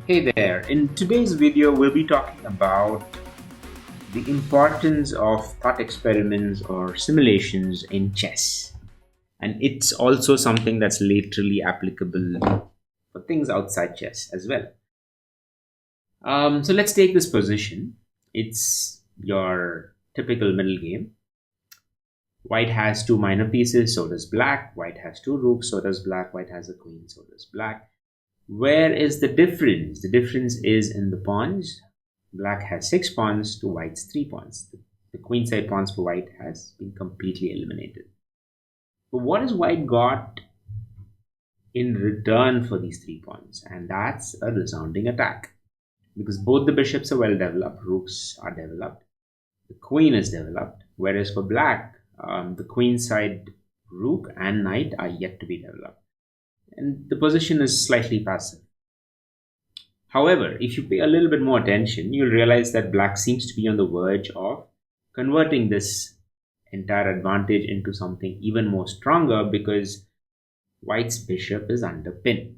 Hey there, in today's video we'll be talking about the importance of thought experiments or simulations in chess. And it's also something that's laterally applicable for things outside chess as well. So let's take this position. It's your typical middle game. White has two minor pieces, so does black. White has two rooks, so does black. White has a queen, so does black. Where is the difference? The difference is in the pawns. Black has 6 pawns to white's 3 pawns. The queenside pawns for white has been completely eliminated. But what has white got in return for these 3 pawns? And that's a resounding attack. Because both the bishops are well developed, rooks are developed, the queen is developed, whereas for black, the queenside rook and knight are yet to be developed. And the position is slightly passive. However, if you pay a little bit more attention, you'll realize that black seems to be on the verge of converting this entire advantage into something even more stronger because white's bishop is under pin.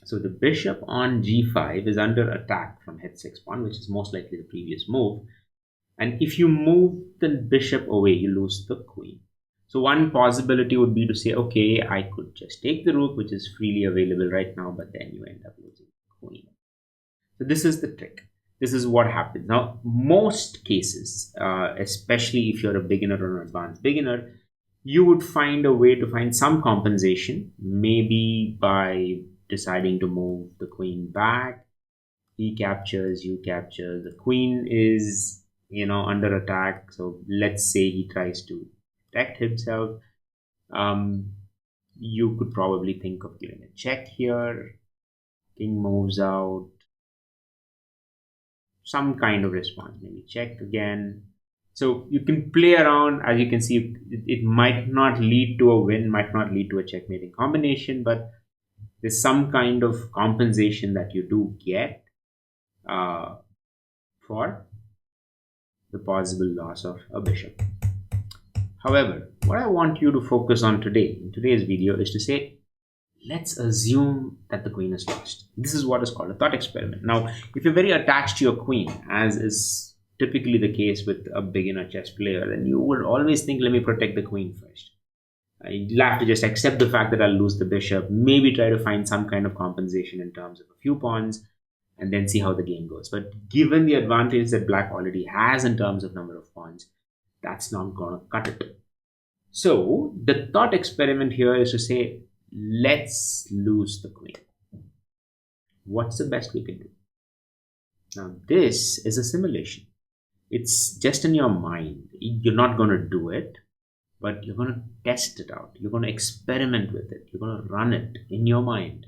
So the bishop on g5 is under attack from h6 pawn, which is most likely the previous move. And if you move the bishop away, you lose the queen. So one possibility would be to say, okay, I could just take the rook, which is freely available right now, but then you end up losing the queen. So this is the trick. This is what happens. Now, most cases, especially if you're a beginner or an advanced beginner, you would find a way to find some compensation, maybe by deciding to move the queen back. He captures, you capture. The queen is, under attack. So let's say he tries to protect himself. You could probably think of giving a check here. King moves out. Some kind of response, maybe check again. So you can play around. As you can see, it might not lead to a win, might not lead to a checkmating combination, but there's some kind of compensation that you do get for the possible loss of a bishop. However, what I want you to focus on today, in today's video, is to say, let's assume that the queen is lost. This is what is called a thought experiment. Now, if you're very attached to your queen, as is typically the case with a beginner chess player, then you would always think, let me protect the queen first. You'll have to just accept the fact that I'll lose the bishop, maybe try to find some kind of compensation in terms of a few pawns, and then see how the game goes. But given the advantage that black already has in terms of number of pawns, that's not going to cut it. So the thought experiment here is to say, let's lose the queen. What's the best we can do? Now, this is a simulation. It's just in your mind. You're not going to do it, but you're going to test it out. You're going to experiment with it. You're going to run it in your mind.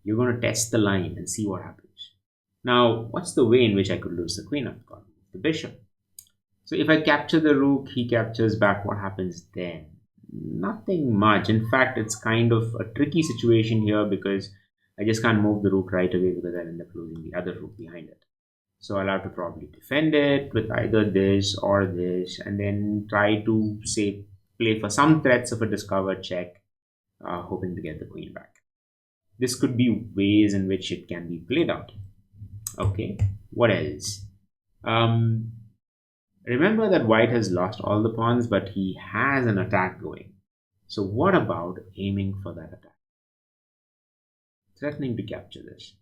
You're going to test the line and see what happens. Now, what's the way in which I could lose the queen? I've got the bishop. So if I capture the rook, he captures back. What happens then? Nothing much. In fact, it's kind of a tricky situation here because I just can't move the rook right away because I'll end up losing the other rook behind it. So I'll have to probably defend it with either this or this and then try to, say, play for some threats of a discovered check, hoping to get the queen back. This could be ways in which it can be played out. Okay, what else? Remember that white has lost all the pawns, but he has an attack going. So what about aiming for that attack? Threatening to capture this.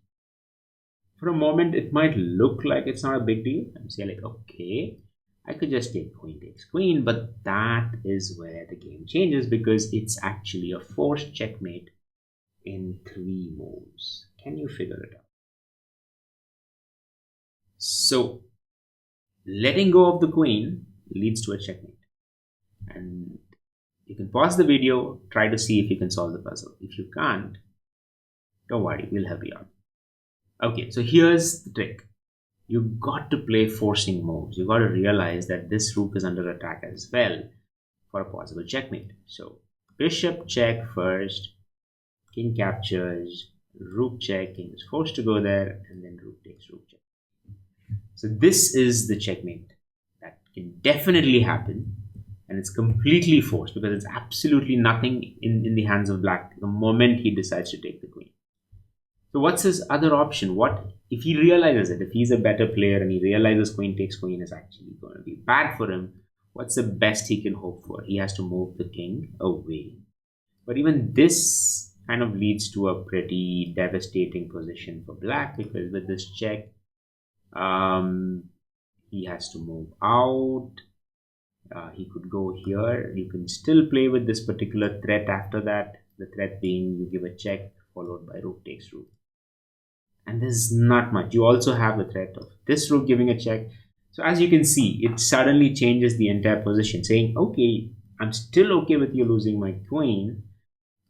For a moment, it might look like it's not a big deal. I'm saying like, okay, I could just take queen takes queen, but that is where the game changes because it's actually a forced checkmate in 3 moves. Can you figure it out? So, letting go of the queen leads to a checkmate. And you can pause the video, try to see if you can solve the puzzle. If you can't, don't worry, we'll help you out. Okay, so here's the trick. You've got to play forcing moves. You've got to realize that this rook is under attack as well for a possible checkmate. So, bishop check first, king captures, rook check, king is forced to go there, and then rook takes rook check. So this is the checkmate that can definitely happen, and it's completely forced because it's absolutely nothing in the hands of black the moment he decides to take the queen. So what's his other option? What if he realizes it? If he's a better player and he realizes queen takes queen is actually going to be bad for him, what's the best he can hope for? He has to move the king away. But even this kind of leads to a pretty devastating position for black, because with this check, he has to move out. He could go here. You can still play with this particular threat after that. The threat being you give a check followed by rook takes rook. And there's not much. You also have the threat of this rook giving a check. So as you can see, it suddenly changes the entire position, saying, okay, I'm still okay with you losing my queen,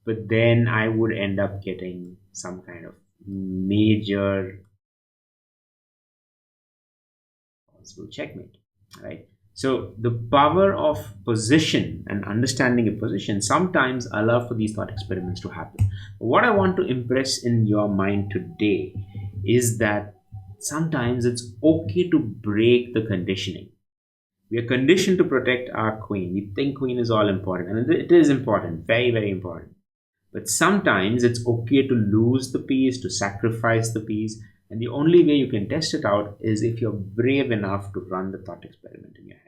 but then I would end up getting some kind of major possible checkmate, right? So the power of position and understanding a position sometimes allow for these thought experiments to happen. What I want to impress in your mind today is that sometimes it's okay to break the conditioning. We are conditioned to protect our queen. We think queen is all important, and it is important, very, very important. But sometimes it's okay to lose the piece, to sacrifice the piece, and the only way you can test it out is if you're brave enough to run the thought experiment in your head.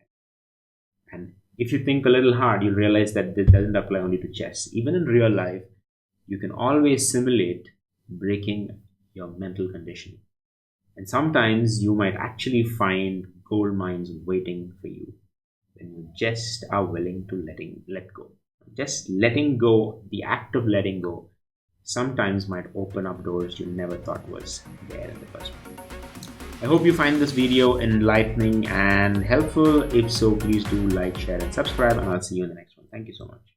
And if you think a little hard, you'll realize that this doesn't apply only to chess. Even in real life, you can always simulate breaking your mental conditioning. And sometimes you might actually find gold mines waiting for you when you just are willing to let go. Just letting go, the act of letting go, sometimes might open up doors you never thought was there in the first place. I hope you find this video enlightening and helpful. If so, please do like, share, and subscribe, and I'll see you in the next one. Thank you so much.